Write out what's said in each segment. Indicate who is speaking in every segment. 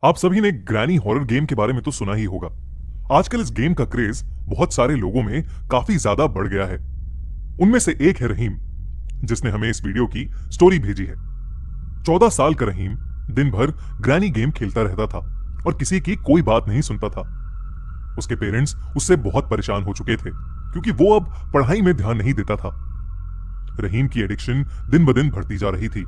Speaker 1: आप सभी ने ग्रैनी हॉरर गेम के बारे में तो सुना ही होगा। आजकल इस गेम का क्रेज बहुत सारे लोगों में काफी ज्यादा बढ़ गया है। उनमें से एक है रहीम, जिसने हमें इस वीडियो की स्टोरी भेजी है। 14 साल का रहीम दिन भर ग्रैनी गेम खेलता रहता था और किसी की कोई बात नहीं सुनता था। उसके पेरेंट्स उससे बहुत परेशान हो चुके थे क्योंकि वो अब पढ़ाई में ध्यान नहीं देता था। रहीम की एडिक्शन दिन ब दिन बढ़ती जा रही थी।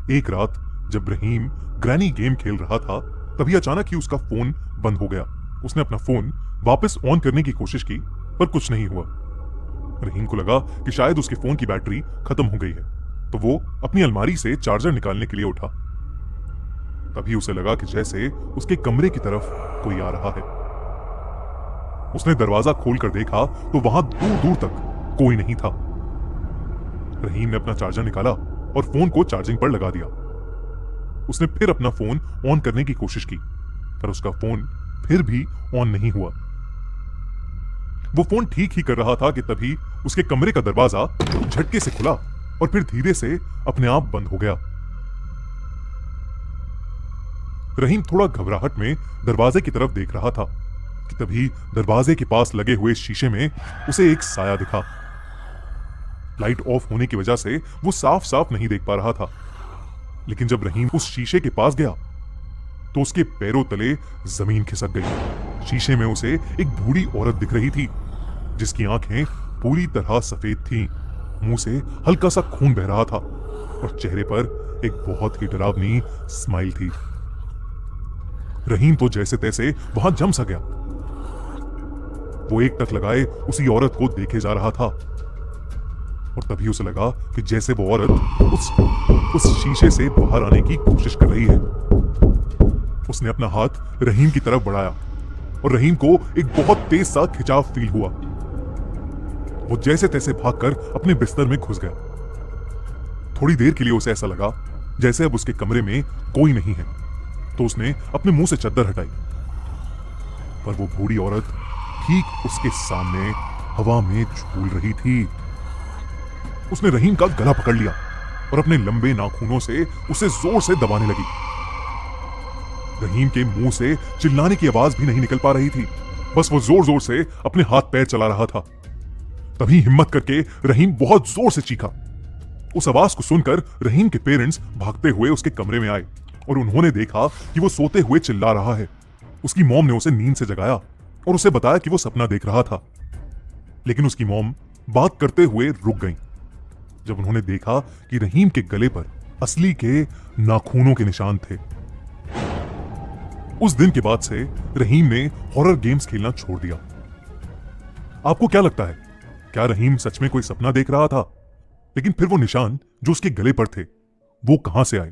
Speaker 1: एक रात जब रहीम ग्रैनी गेम खेल रहा था, तभी अचानक ही उसका फोन बंद हो गया। उसने अपना फोन वापस ऑन करने की कोशिश की, पर कुछ नहीं हुआ। रहीम को लगा कि शायद उसके फोन की बैटरी खत्म हो गई है, तो वो अपनी अलमारी से चार्जर निकालने के लिए उठा। तभी उसे लगा कि जैसे उसके कमरे की तरफ कोई आ रहा है। उसने दरवाजा खोलकर देखा तो वहां दूर दूर तक कोई नहीं था। रहीम ने अपना चार्जर निकाला और फोन को चार्जिंग पर लगा दिया। उसने फिर अपना फोन ऑन करने की कोशिश की, पर उसका फोन फिर भी ऑन नहीं हुआ। वो फोन ठीक ही कर रहा था कि तभी उसके कमरे का दरवाजा झटके से खुला और फिर धीरे से अपने आप बंद हो गया। रहीम थोड़ा घबराहट में दरवाजे की तरफ देख रहा था कि तभी दरवाजे के पास लगे हुए शीशे में उसे एक साया दिखा। लाइट ऑफ होने की वजह से वो साफ साफ नहीं देख पा रहा था, लेकिन जब रहीम उस शीशे के पास गया तो उसके पैरों तले जमीन खिसक गई। शीशे में उसे एक बूढ़ी औरत दिख रही थी, जिसकी आंखें पूरी तरह सफेद थीं, मुंह से हल्का सा खून बह रहा था और चेहरे पर एक बहुत ही डरावनी स्माइल थी। रहीम तो जैसे तैसे वहां जम सा गया। वो एक टक लगाए उसी औरत को देखे जा रहा था और तभी उसे लगा कि जैसे वो औरत उस शीशे से बाहर आने की कोशिश कर रही है। उसने अपना हाथ रहीम की तरफ बढ़ाया और रहीम को एक बहुत तेज सा खिंचाव फील हुआ। वो जैसे तैसे भागकर अपने बिस्तर में घुस गया। थोड़ी देर के लिए उसे ऐसा लगा जैसे अब उसके कमरे में कोई नहीं है, तो उसने अपने मुंह से चद्दर हटाई, पर वो बूढ़ी औरत ठीक उसके सामने हवा में झूल रही थी। उसने रहीम का गला पकड़ लिया और अपने लंबे नाखूनों से उसे जोर से दबाने लगी। रहीम के मुंह से चिल्लाने की आवाज भी नहीं निकल पा रही थी, बस वो जोर जोर से अपने हाथ पैर चला रहा था। तभी हिम्मत करके रहीम बहुत जोर से चीखा। उस आवाज को सुनकर रहीम के पेरेंट्स भागते हुए उसके कमरे में आए और उन्होंने देखा कि वो सोते हुए चिल्ला रहा है। उसकी मॉम ने उसे नींद से जगाया और उसे बताया कि वो सपना देख रहा था, लेकिन उसकी मॉम बात करते हुए रुक गई जब उन्होंने देखा कि रहीम के गले पर असली के नाखूनों के निशान थे। उस दिन के बाद से रहीम ने हॉरर गेम्स खेलना छोड़ दिया। आपको क्या लगता है, क्या रहीम सच में कोई सपना देख रहा था? लेकिन फिर वो निशान जो उसके गले पर थे, वो कहां से आए?